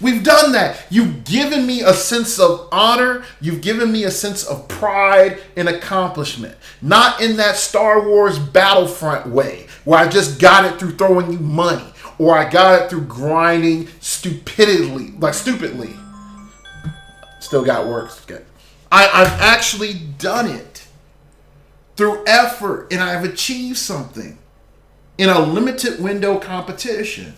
We've done that. You've given me a sense of honor. You've given me a sense of pride and accomplishment. Not in that Star Wars Battlefront way, where I just got it through throwing you money, or I got it through grinding stupidly. Still got work. Good. I've actually done it through effort, and I've achieved something in a limited window competition.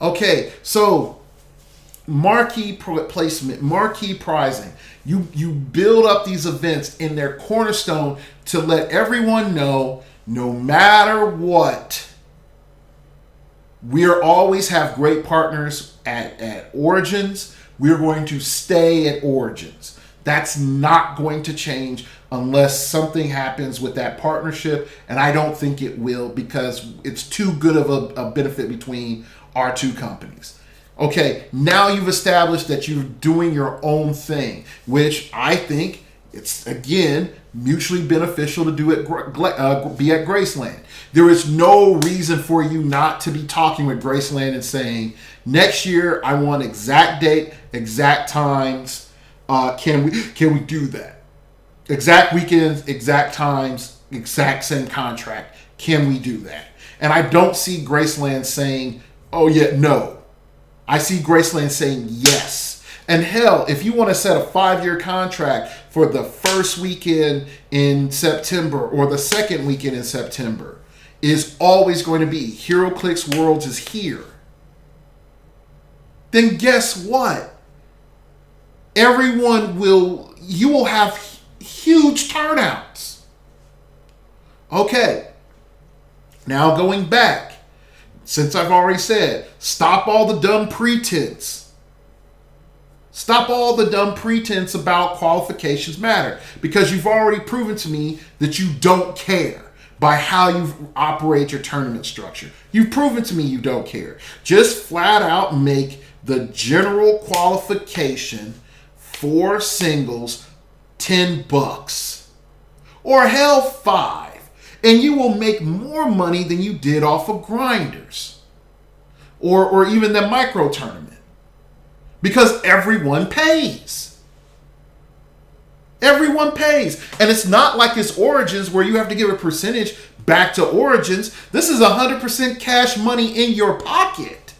Okay, so marquee placement, marquee prizing. You build up these events in their cornerstone to let everyone know, no matter what, we'll always have great partners at Origins. We're going to stay at Origins. That's not going to change unless something happens with that partnership, and I don't think it will, because it's too good of a benefit between our 2 companies. Okay, now you've established that you're doing your own thing, which I think it's, again, mutually beneficial to do it, be at Graceland. There is no reason for you not to be talking with Graceland and saying, next year I want exact date, exact times. Can we do that? Exact weekends, exact times, exact same contract. Can we do that? And I don't see Graceland saying, oh yeah, no. I see Graceland saying yes. And hell, if you want to set a 5-year contract for the first weekend in September or the second weekend in September, is always going to be HeroClix Worlds is here. Then guess what? You will have huge turnouts. Okay. Now going back, since I've already said, stop all the dumb pretense. Stop all the dumb pretense about qualifications matter, because you've already proven to me that you don't care by how you operate your tournament structure. You've proven to me you don't care. Just flat out make the general qualification for singles $10 or hell $5, and you will make more money than you did off of grinders or even the micro tournament. Because everyone pays. Everyone pays. And it's not like it's Origins where you have to give a percentage back to Origins. This is 100% cash money in your pocket.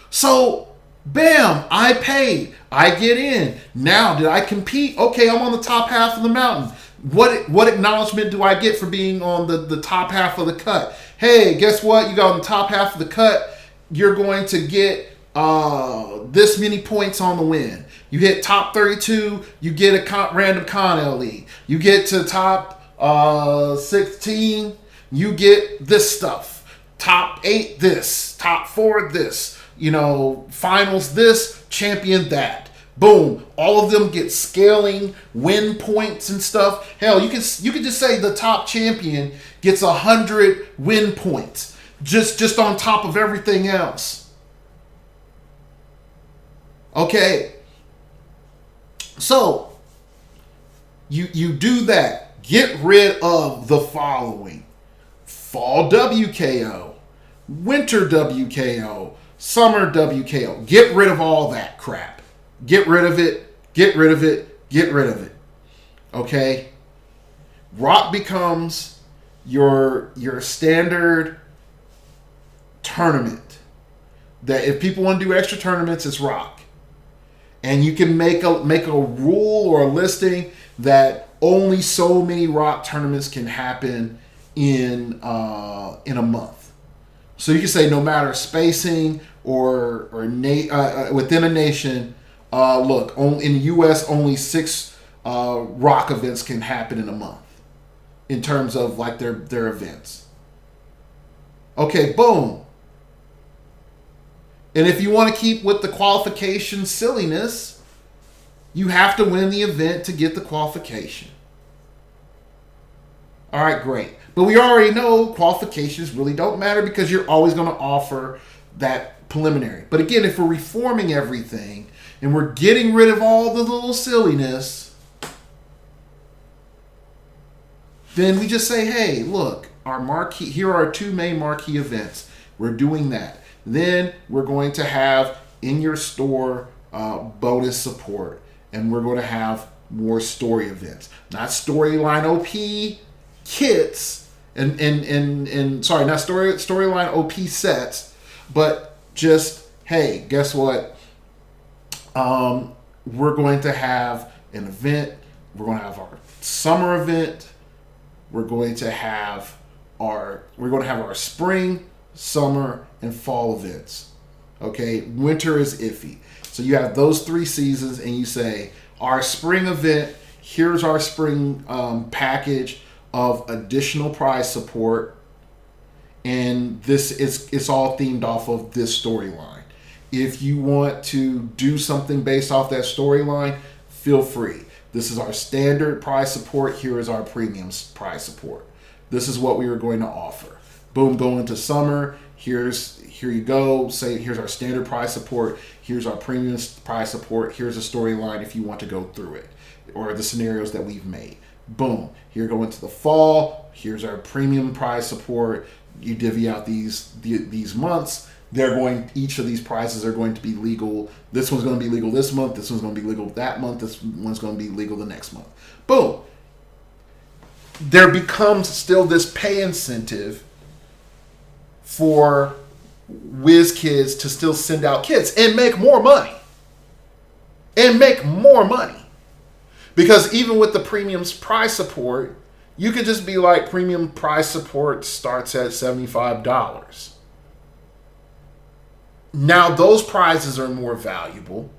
So, bam, I paid. I get in. Now, did I compete? Okay, I'm on the top half of the mountain. What acknowledgement do I get for being on the top half of the cut? Hey, guess what? You got on the top half of the cut. You're going to get this many points on the win. You hit top 32, you get a random con LE. You get to top 16, you get this stuff. Top 8 this, top 4 this, finals this, champion that. Boom. All of them get scaling win points and stuff. Hell, you could just say the top champion gets 100 win points just on top of everything else. Okay. So you do that. Get rid of the following: fall WKO, winter WKO, summer WKO. Get rid of all that crap. Get rid of it. Get rid of it. Get rid of it. Okay? Rock becomes your standard tournament. That if people want to do extra tournaments, it's Rock. And you can make a rule or a listing that only so many Rock tournaments can happen in a month. So you can say no matter spacing or within a nation. Look, in the U.S., only 6 Rock events can happen in a month in terms of like their events. Okay, boom. And if you want to keep with the qualification silliness, you have to win the event to get the qualification. All right, great. But we already know qualifications really don't matter because you're always going to offer that preliminary. But again, if we're reforming everything and we're getting rid of all the little silliness, then we just say, hey, look, here are our 2 main marquee events. We're doing that. Then we're going to have in your store bonus support, and we're going to have more story events, not storyline OP kits, and sorry, not storyline OP sets, but just hey, guess what? We're going to have an event. We're going to have our summer event. We're going to have our spring, summer, and fall events. Okay, winter is iffy. So you have those 3 seasons, and you say our spring event. Here's our spring package of additional prize support, and it's all themed off of this storyline. If you want to do something based off that storyline, feel free. This is our standard prize support. Here is our premium prize support. This is what we are going to offer. Boom, go into summer. Here you go. Say, here's our standard prize support. Here's our premium prize support. Here's a storyline if you want to go through it, or the scenarios that we've made. Boom. Here go into the fall. Here's our premium prize support. You divvy out these months. Each of these prizes are going to be legal. This one's going to be legal this month. This one's going to be legal that month. This one's going to be legal the next month. Boom. There becomes still this pay incentive for Whiz Kids to still send out kits and make more money. And make more money. Because even with the premium price support, you could just be like, premium price support starts at $75. Now those prizes are more valuable.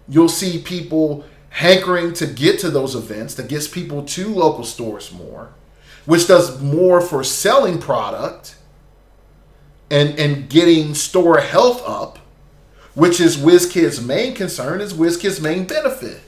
You'll see people hankering to get to those events. That gets people to local stores more, which does more for selling product and getting store health up, which is WizKid's main concern, is WizKid's main benefit.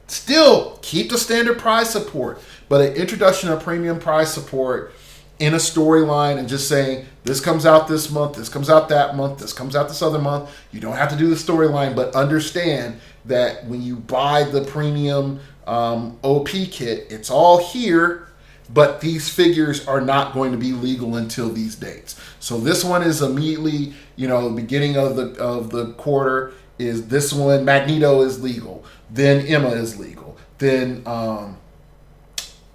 Still, keep the standard price support, but an introduction of premium price support in a storyline and just saying, this comes out this month, this comes out that month, this comes out this other month. You don't have to do the storyline, but understand that when you buy the premium OP kit, it's all here, but these figures are not going to be legal until these dates. So this one is immediately, the beginning of the quarter is this one. Magneto is legal. Then Emma is legal. Then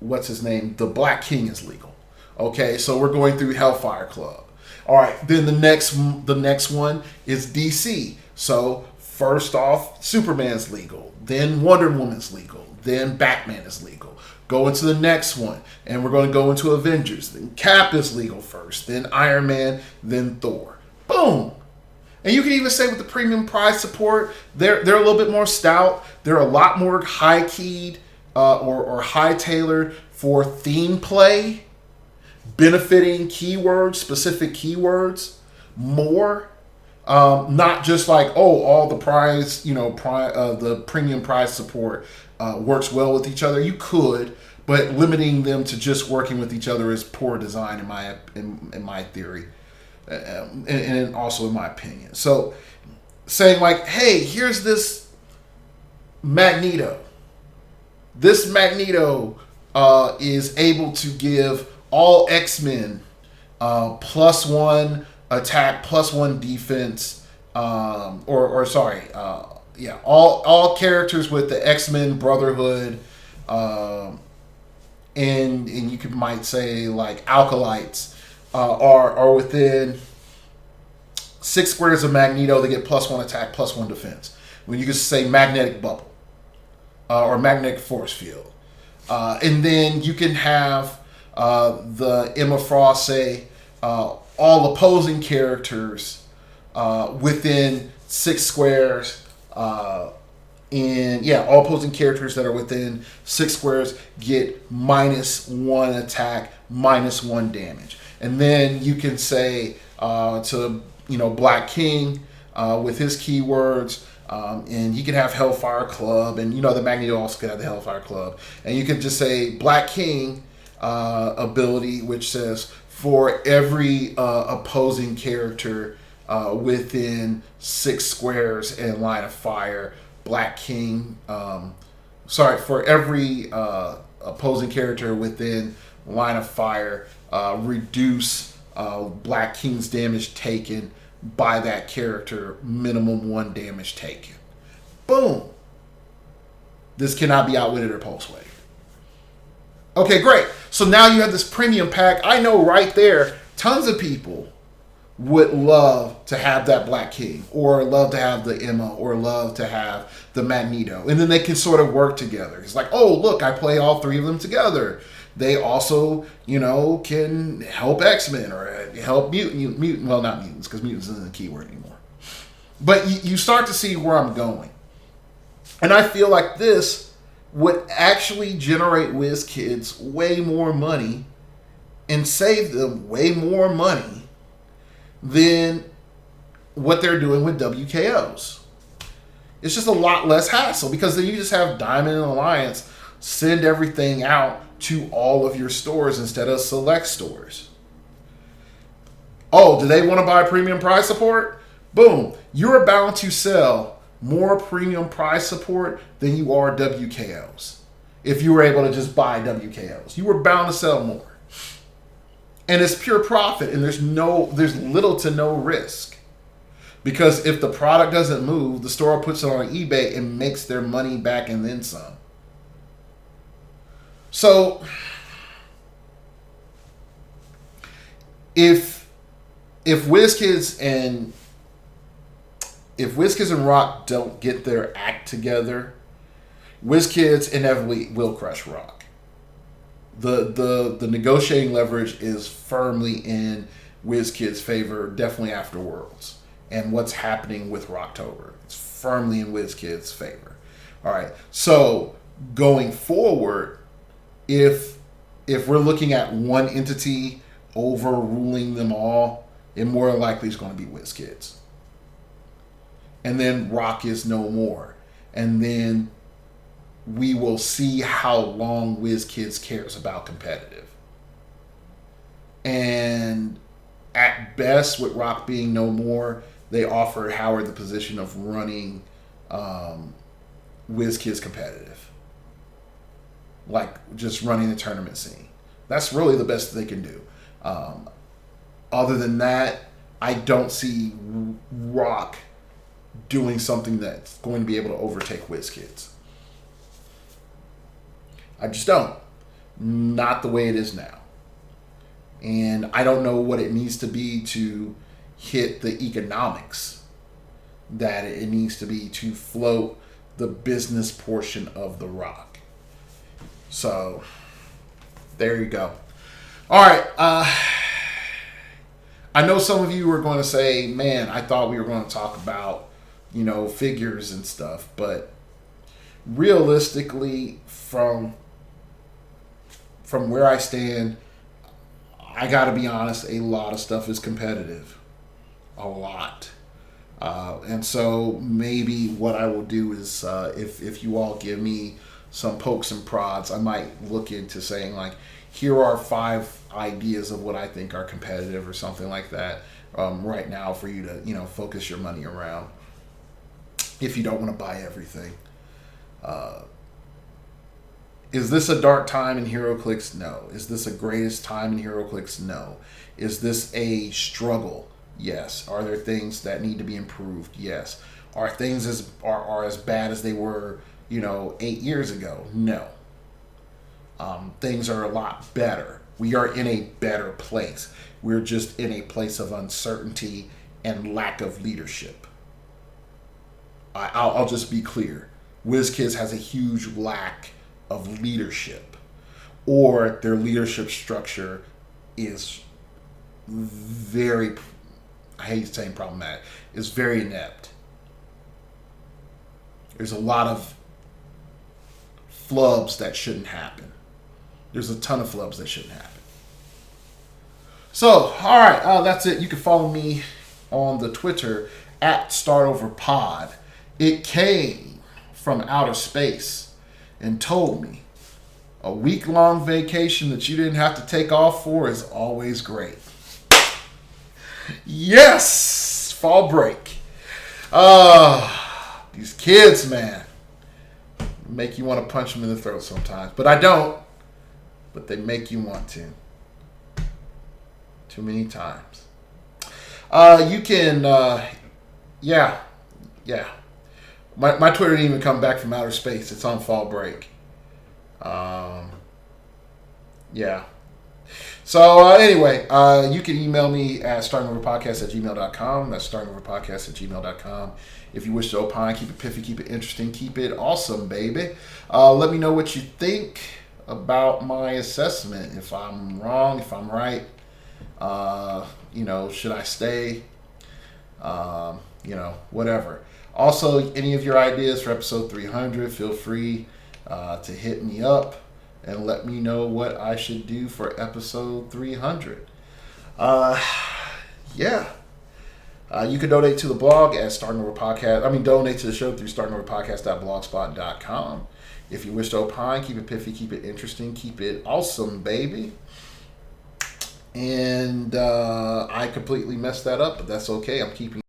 what's his name? The Black King is legal. Okay, so we're going through Hellfire Club. All right, then the next one is DC. So first off, Superman's legal. Then Wonder Woman's legal. Then Batman is legal. Go into the next one, and we're going to go into Avengers. Then Cap is legal first. Then Iron Man. Then Thor. Boom. And you can even say with the premium price support, they're a little bit more stout. They're a lot more high-keyed or high-tailored for theme play, benefiting keywords, specific keywords, more. Not just like, all the prize, the premium price support works well with each other. You could, but limiting them to just working with each other is poor design in my theory. And also in my opinion. So saying like, hey, here's this Magneto. This Magneto is able to give all X-Men +1 attack, +1 defense, all characters with the X-Men Brotherhood, and you might say like Alkalites, are within 6 squares of Magneto. They get +1 attack, +1 defense. When you can say magnetic bubble or magnetic force field, and then you can have the Emma Frost say all opposing characters within 6 squares. All opposing characters that are within 6 squares get -1 attack, -1 damage. And then you can say to Black King with his keywords, and you can have Hellfire Club, and the Magneto also could have the Hellfire Club, and you can just say Black King ability, which says for every opposing character within 6 squares and line of fire, Black King. For every opposing character within line of fire, reduce Black King's damage taken by that character, minimum 1 damage taken. Boom. This cannot be outwitted or pulse wave. Okay, great. So now you have this premium pack. I know right there, tons of people would love to have that Black King, or love to have the Emma, or love to have the Magneto. And then they can sort of work together. It's like, oh, look, I play all 3 of them together. They also, can help X-Men or help mutant. Well, not mutants, because mutants isn't a keyword anymore. But you start to see where I'm going. And I feel like this would actually generate WizKids way more money and save them way more money than what they're doing with WKOs. It's just a lot less hassle, because then you just have Diamond and Alliance send everything out to all of your stores instead of select stores. Oh, do they want to buy premium price support? Boom. You're bound to sell more premium price support than you are WKOs. If you were able to just buy WKOs, you were bound to sell more. And it's pure profit, and there's little to no risk. Because if the product doesn't move, the store puts it on eBay and makes their money back and then some. So, if if WizKids and Rock don't get their act together, WizKids inevitably will crush Rock. The negotiating leverage is firmly in WizKids' favor, definitely after Worlds, and what's happening with Rocktober. It's firmly in WizKids' favor. All right, so going forward, if we're looking at one entity overruling them all, it more likely is going to be WizKids. And then Rock is no more. And then we will see how long WizKids cares about competitive. And at best, with Rock being no more, they offered Howard the position of running WizKids competitive. Like, just running the tournament scene. That's really the best they can do. Other than that, I don't see Rock doing something that's going to be able to overtake WizKids. I just don't. Not the way it is now. And I don't know what it needs to be to hit the economics that it needs to be to float the business portion of the Rock. So, there you go. All right. I know some of you are going to say, man, I thought we were going to talk about, figures and stuff. But realistically, from where I stand, I got to be honest, a lot of stuff is competitive. A lot. And so maybe what I will do is if you all give me some pokes and prods, I might look into saying, like, here are 5 ideas of what I think are competitive or something like that right now for you to, focus your money around if you don't want to buy everything. Is this a dark time in heroclix? No. Is this a greatest time in heroclix? No. Is this a struggle? Yes. Are there things that need to be improved? Yes. Are things as bad as they were, 8 years ago? No. Things are a lot better. We are in a better place. We're just in a place of uncertainty and lack of leadership. I'll just be clear. WizKids has a huge lack of leadership, or their leadership structure is very, I hate saying problematic, is very inept. There's a lot of flubs that shouldn't happen. There's a ton of flubs that shouldn't happen. So, all right, that's it. You can follow me on the Twitter at StartOverPod. It came from outer space and told me a week-long vacation that you didn't have to take off for is always great. Yes! Fall break. These kids, man, make you want to punch them in the throat sometimes. But I don't. But they make you want to. Too many times. You can, yeah. My Twitter didn't even come back from outer space. It's on fall break. Yeah. So anyway, you can email me at startingoverpodcast@gmail.com. That's startingoverpodcast@gmail.com. If you wish to opine, keep it piffy, keep it interesting, keep it awesome, baby. Let me know what you think about my assessment. If I'm wrong, if I'm right, should I stay? Whatever. Also, any of your ideas for episode 300, feel free to hit me up and let me know what I should do for episode 300. Yeah. You can donate to the blog at donate to the show through startingoverpodcast.blogspot.com. If you wish to opine, keep it piffy, keep it interesting, keep it awesome, baby. And I completely messed that up, but that's okay. I'm keeping